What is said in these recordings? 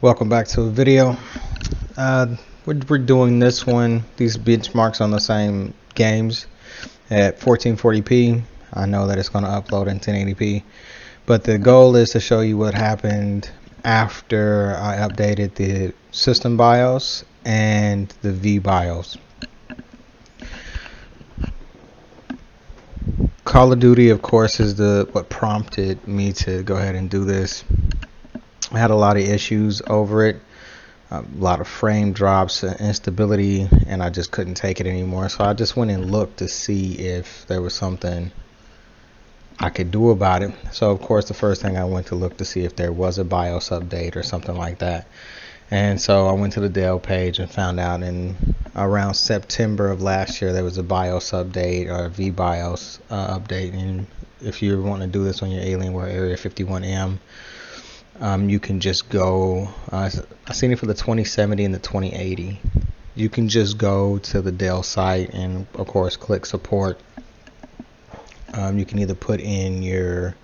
Welcome back to a video. We're doing these benchmarks on the same games at 1440p. I know that it's going to upload in 1080p, but the goal is to show you what happened after I updated the system BIOS and the V BIOS. Call of Duty, of course, is what prompted me to go ahead and do this. I had a lot of issues over it. A lot of frame drops and instability, and I just couldn't take it anymore. So I just went and looked to see if there was something I could do about it. So of course the first thing I went to look to see if there was a BIOS update or something like that. And so I went to the Dell page and found out in around September of last year there was a BIOS update or a VBIOS update. And if you want to do this on your Alienware Area 51M, you can just go, I seen it for the 2070 and the 2080. You can just go to the Dell site and of course click support. You can either put in your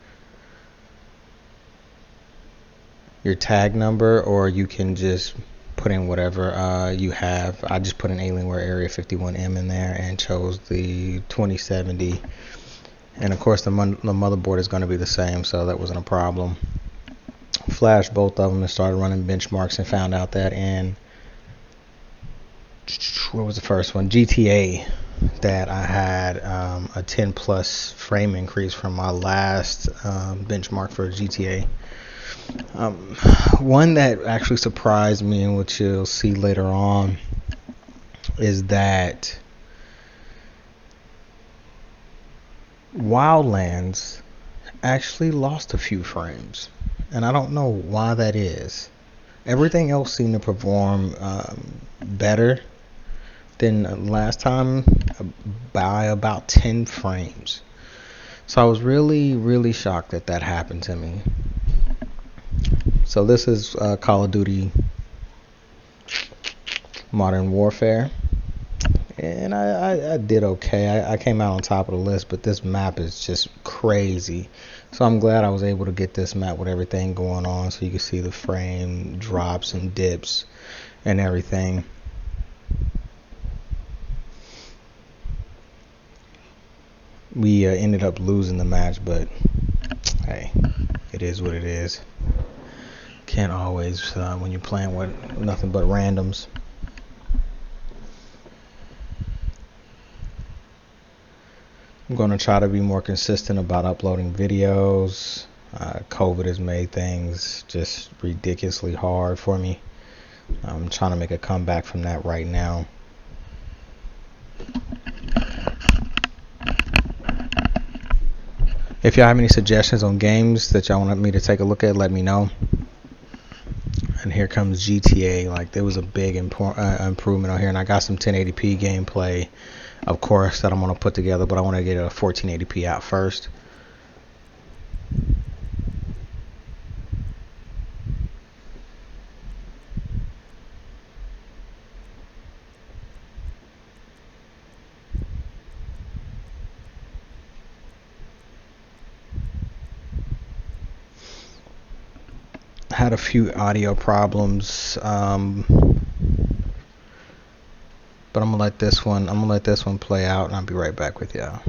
tag number, or you can just put in whatever you have. I just put an Alienware Area 51M in there and chose the 2070, and of course the motherboard is going to be the same, so that wasn't a problem. Flashed both of them and started running benchmarks and found out that in, what was the first one, GTA, that I had a 10 plus frame increase from my last benchmark for GTA. One that actually surprised me, and which you'll see later on, is that Wildlands actually lost a few frames, and I don't know why that is. Everything else seemed to perform better than last time by about 10 frames. So I was really shocked that that happened to me. So this is Call of Duty Modern Warfare, and I did okay. I came out on top of the list, but this map is just crazy. So I'm glad I was able to get this map with everything going on, so you can see the frame drops and dips and everything. We ended up losing the match, but hey, it is what it is. Can't always when you're playing with nothing but randoms. I'm going to try to be more consistent about uploading videos. COVID has made things just ridiculously hard for me. I'm trying to make a comeback from that right now. If y'all have any suggestions on games that y'all want me to take a look at, let me know. And here comes GTA. Like, there was a big improvement on here, and I got some 1080p gameplay, of course, that I'm going to put together, but I want to get a 1480p out first. Had a few audio problems, but I'm gonna let this one play out, and I'll be right back with y'all.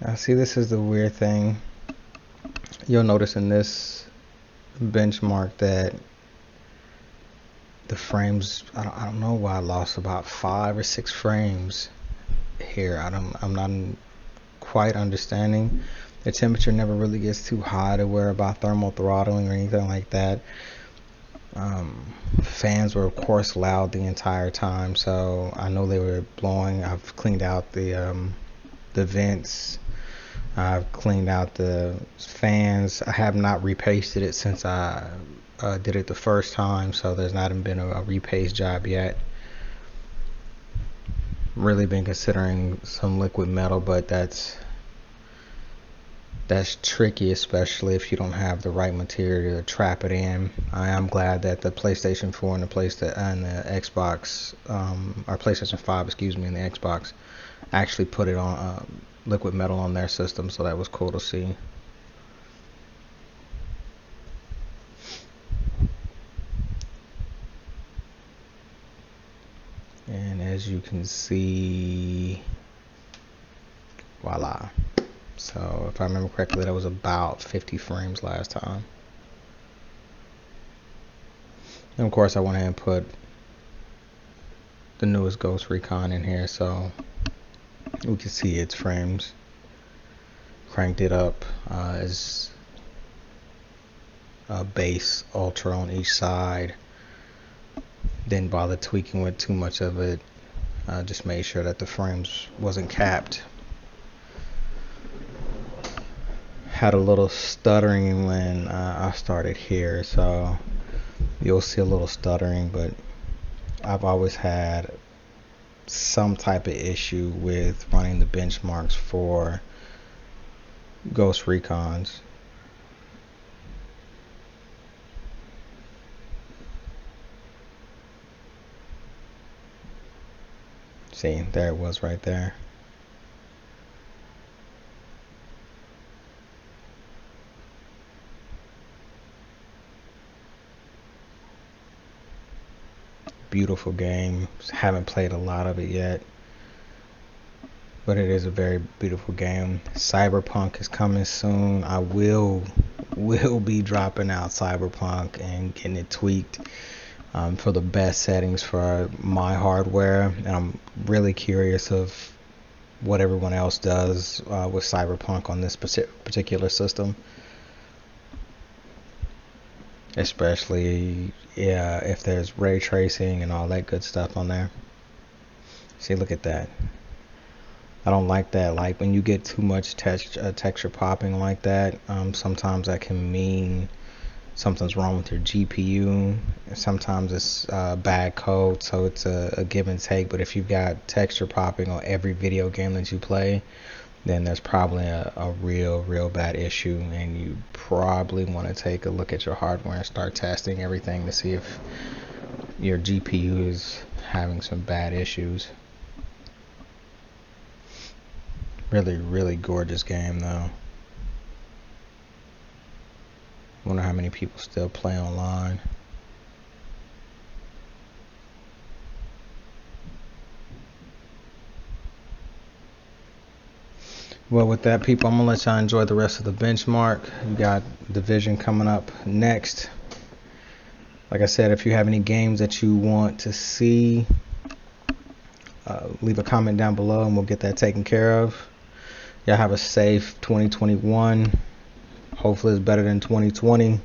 Now see, this is the weird thing. You'll notice in this benchmark that the frames, I don't know why I lost about 5 or 6 frames here. I'm not quite understanding. The temperature never really gets too high to worry about thermal throttling or anything like that. Fans were of course loud the entire time, so I know they were blowing. I've cleaned out the vents. I've cleaned out the fans. I have not repasted it since I did it the first time, so there's not been a repaste job yet. Really been considering some liquid metal, but that's tricky, especially if you don't have the right material to trap it in. I am glad that the PlayStation 4 and the Xbox, or PlayStation 5, excuse me, and the Xbox actually put it on liquid metal on their system, so that was cool to see. And as you can see, voila. So if I remember correctly, that was about 50 frames last time. And of course I went ahead and put the newest Ghost Recon in here so we can see its frames. Cranked it up as base ultra on each side. Didn't bother tweaking with too much of it. Just made sure that the frames wasn't capped. Had a little stuttering when I started here, so you'll see a little stuttering, but I've always had some type of issue with running the benchmarks for Ghost Recons. See, there it was right there. Beautiful game. Haven't played a lot of it yet, but it is a very beautiful game. Cyberpunk is coming soon. I will be dropping out Cyberpunk and getting it tweaked for the best settings for my hardware, and I'm really curious of what everyone else does with Cyberpunk on this particular system, especially if there's ray tracing and all that good stuff on there. See, look at that. I don't like that. Like when you get too much texture popping like that, sometimes that can mean something's wrong with your GPU. Sometimes it's bad code, so it's a give and take. But if you've got texture popping on every video game that you play, then there's probably a real bad issue, and you probably want to take a look at your hardware and start testing everything to see if your GPU is having some bad issues. Really gorgeous game though. Wonder how many people still play online. Well, with that, people, I'm gonna let y'all enjoy the rest of the benchmark. You got Division coming up next. Like I said, if you have any games that you want to see, leave a comment down below and we'll get that taken care of. Y'all have a safe 2021. Hopefully it's better than 2020.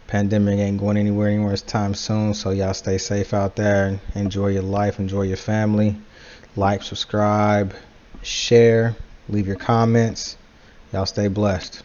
Pandemic ain't going anywhere anytime soon, so y'all stay safe out there. Enjoy your life, enjoy your family. Like, subscribe, share, leave your comments. Y'all stay blessed.